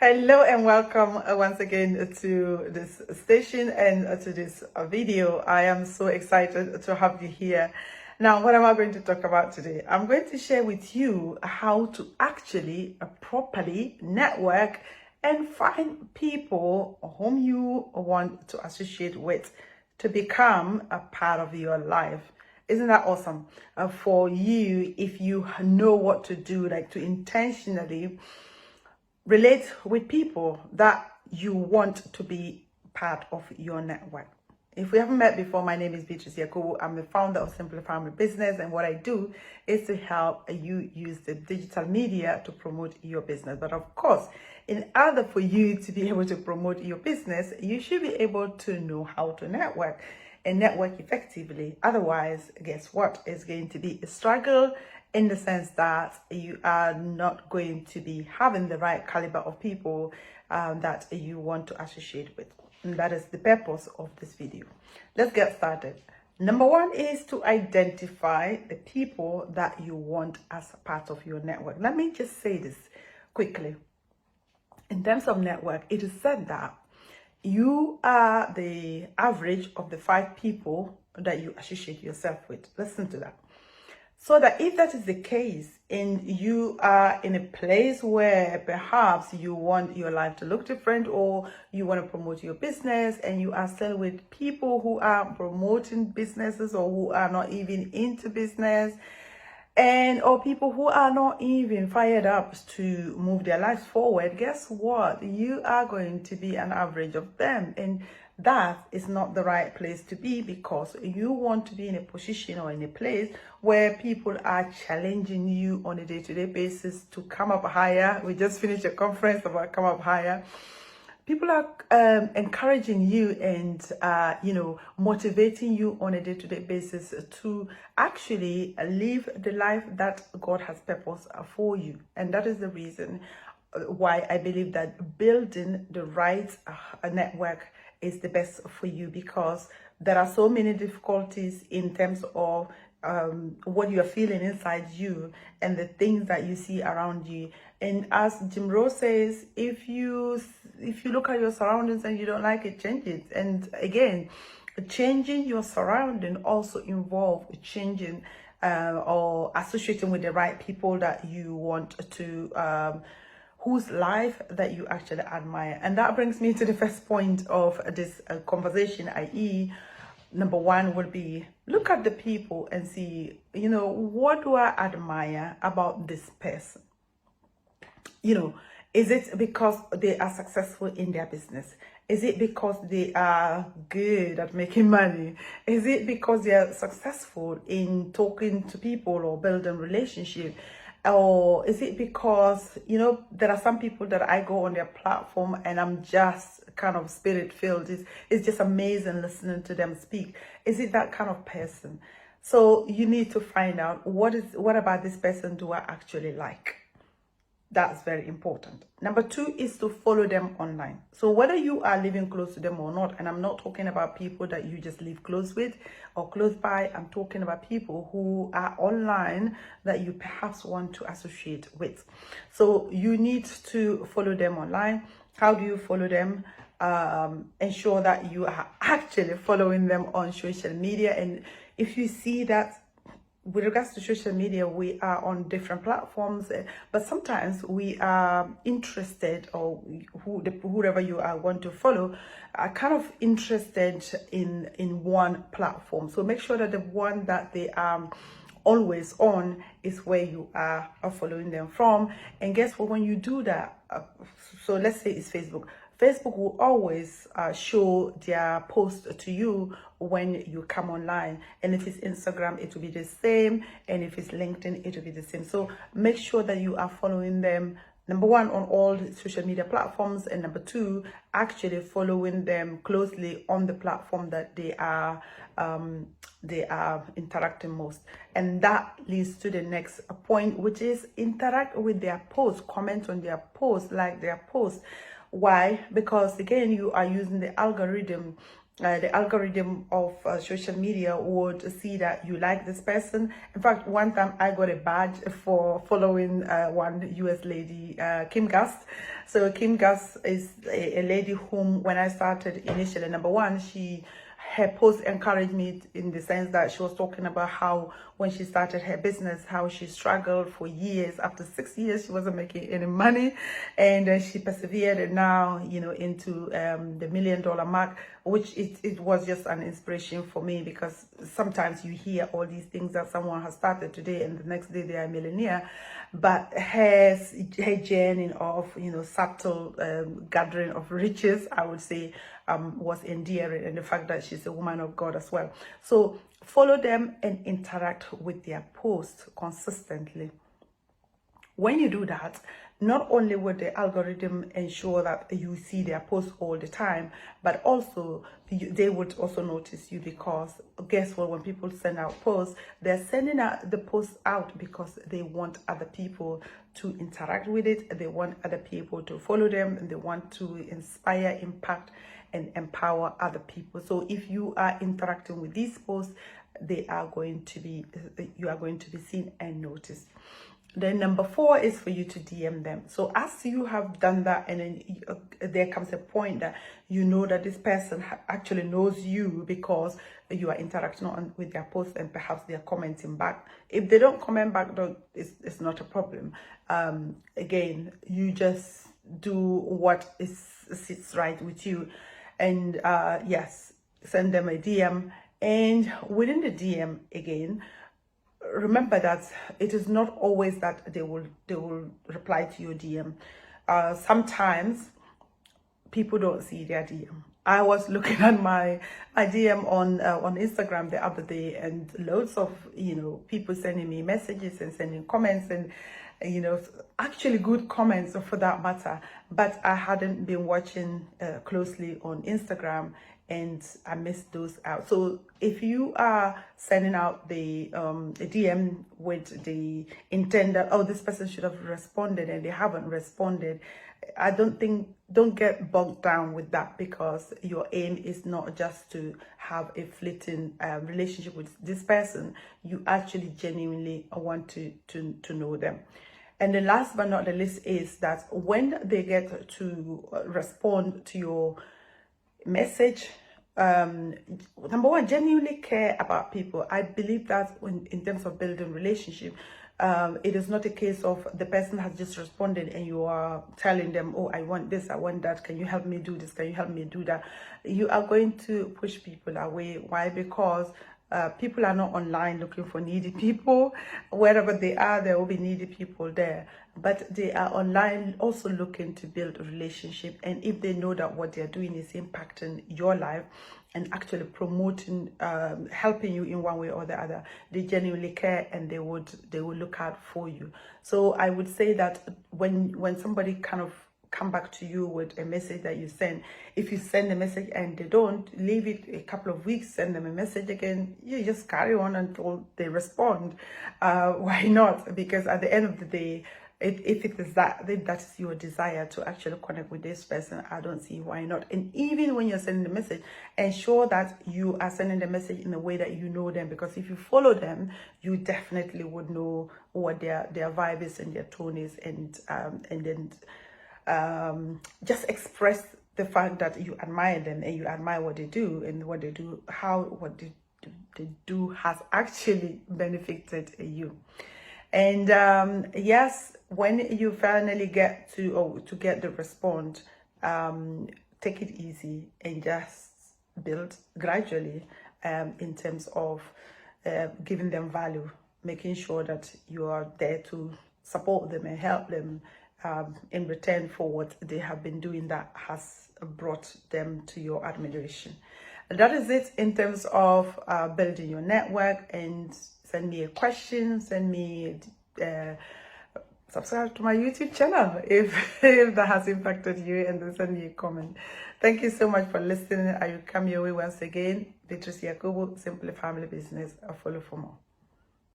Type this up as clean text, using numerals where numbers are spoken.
Hello and welcome once again to this station and to this video. I am so excited to have you here. Now, what am I going to talk about today? I'm going to share with you how to actually properly network and find people whom you want to associate with to become a part of your life. Isn't that awesome? For you, if you know what to do, like to intentionally relate with people that you want to be part of your network. If we haven't met before, my name is Beatrice Yakubu. I'm the founder of Simple Family Business, and what I do is to help you use the digital media to promote your business. But of course, in order for you to be able to promote your business, you should be able to know how to network and network effectively. Otherwise, guess what? It's going to be a struggle, in the sense that you are not going to be having the right caliber of people that you want to associate with. And that is the purpose of this video. Let's get started. Number one is to identify the people that you want as a part of your network. Let me just say this quickly. In terms of network, it is said that you are the average of the 5 people that you associate yourself with. Listen to that. So that if that is the case and you are in a place where perhaps you want your life to look different, or you want to promote your business and you are still with people who are promoting businesses or who are not even into business, and or people who are not even fired up to move their lives forward, guess what? You are going to be an average of them, and that is not the right place to be, because you want to be in a position or in a place where people are challenging you on a day-to-day basis to come up higher. We just finished a conference about come up higher. People are encouraging you and motivating you on a day-to-day basis to actually live the life that God has purposed for you. And that is the reason why I believe that building the right network is the best for you, because there are so many difficulties in terms of what you are feeling inside you and the things that you see around you. And as Jim Rohn says, if you look at your surroundings and you don't like it, change it. And again, changing your surrounding also involve changing or associating with the right people that you want to whose life that you actually admire. And that brings me to the first point of this conversation, i.e., number one would be, look at the people and see, what do I admire about this person? Is it because they are successful in their business? Is it because they are good at making money? Is it because they are successful in talking to people or building relationships? Or is it because, there are some people that I go on their platform and I'm just kind of spirit filled. It's just amazing listening to them speak. Is it that kind of person? So you need to find out what about this person do I actually like? That's very important. Number two is to follow them online. So whether you are living close to them or not, and I'm not talking about people that you just live close with or close by, I'm talking about people who are online that you perhaps want to associate with. So you need to follow them online. How do you follow them? Ensure that you are actually following them on social media. And if you see that, with regards to social media, we are on different platforms, but sometimes we are interested, or whoever you are want to follow, are kind of interested in one platform. So make sure that the one that they are always on is where you are following them from. And guess what? When you do that, so let's say it's Facebook. Facebook will always show their post to you when you come online. And if it's Instagram, it will be the same. And if it's LinkedIn, it will be the same. So make sure that you are following them, number one, on all social media platforms. And number two, actually following them closely on the platform that they are interacting most. And that leads to the next point, which is interact with their posts, comment on their posts, like their posts. Why? Because again, you are using the algorithm the algorithm of social media would see that you like this person. In fact, one time I got a badge for following one US lady, Kim Gust. So Kim Gust is a lady whom, when I started initially, number one, her post encouraged me in the sense that she was talking about how when she started her business, how she struggled for years. After 6 years, she wasn't making any money, and she persevered, and now, you know, into the $1 million mark, which it was just an inspiration for me, because sometimes you hear all these things that someone has started today and the next day they are a millionaire, but her journey of, you know, subtle gathering of riches, I would say, was endearing, and the fact that she's a woman of God as well. So follow them and interact with their posts consistently. When you do that, not only will the algorithm ensure that you see their posts all the time, but also they would also notice you, because guess what, when people send out posts, they're sending out the posts out because they want other people to interact with it, they want other people to follow them, and they want to inspire, impact, and empower other people. So if you are interacting with these posts, you are going to be seen and noticed. Then number 4 is for you to DM them. So as you have done that, and then there comes a point that you know that this person actually knows you because you are interacting with their posts, and perhaps they are commenting back. If they don't comment back, though, it's not a problem. Again, you just do what sits right with you, and yes, send them a DM. And within the DM, again, remember that it is not always that they will reply to your DM. Sometimes people don't see their DM. I was looking at my DM on Instagram the other day, and loads of, you know, people sending me messages and sending comments, and, you know, actually good comments for that matter, but I hadn't been watching closely on Instagram, and I missed those out. So if you are sending out the DM with the intent that, oh, this person should have responded, and they haven't responded, don't get bogged down with that, because your aim is not just to have a fleeting relationship with this person. You actually genuinely want to know them. And the last but not the least is that when they get to respond to your message, number one, genuinely care about people. I believe that in terms of building relationship, it is not a case of the person has just responded and you are telling them, oh, I want this, I want that, can you help me do this, can you help me do that? You are going to push people away. Why? Because people are not online looking for needy people. Wherever they are, there will be needy people there. But they are online also looking to build a relationship. And if they know that what they're doing is impacting your life and actually promoting, helping you in one way or the other, they genuinely care, and they will look out for you. So I would say that when somebody kind of come back to you with a message that you send, if you send a message and they don't, leave it a couple of weeks, send them a message again, you just carry on until they respond. Why not? Because at the end of the day, if it is that is your desire to actually connect with this person, I don't see why not. And even when you're sending the message, ensure that you are sending the message in a way that you know them, because if you follow them, you definitely would know what their vibe is and their tone is, and then just express the fact that you admire them and you admire what they do, and what they do has actually benefited you. And yes, when you finally get to get the response, take it easy and just build gradually in terms of giving them value, making sure that you are there to support them and help them in return for what they have been doing that has brought them to your admiration. And that is it in terms of building your network. And send me a question, send me subscribe to my YouTube channel if that has impacted you, and then send me a comment. Thank you so much for listening. I will come your way once again. Beatrice Yakubu, Simple Family Business. Follow for more.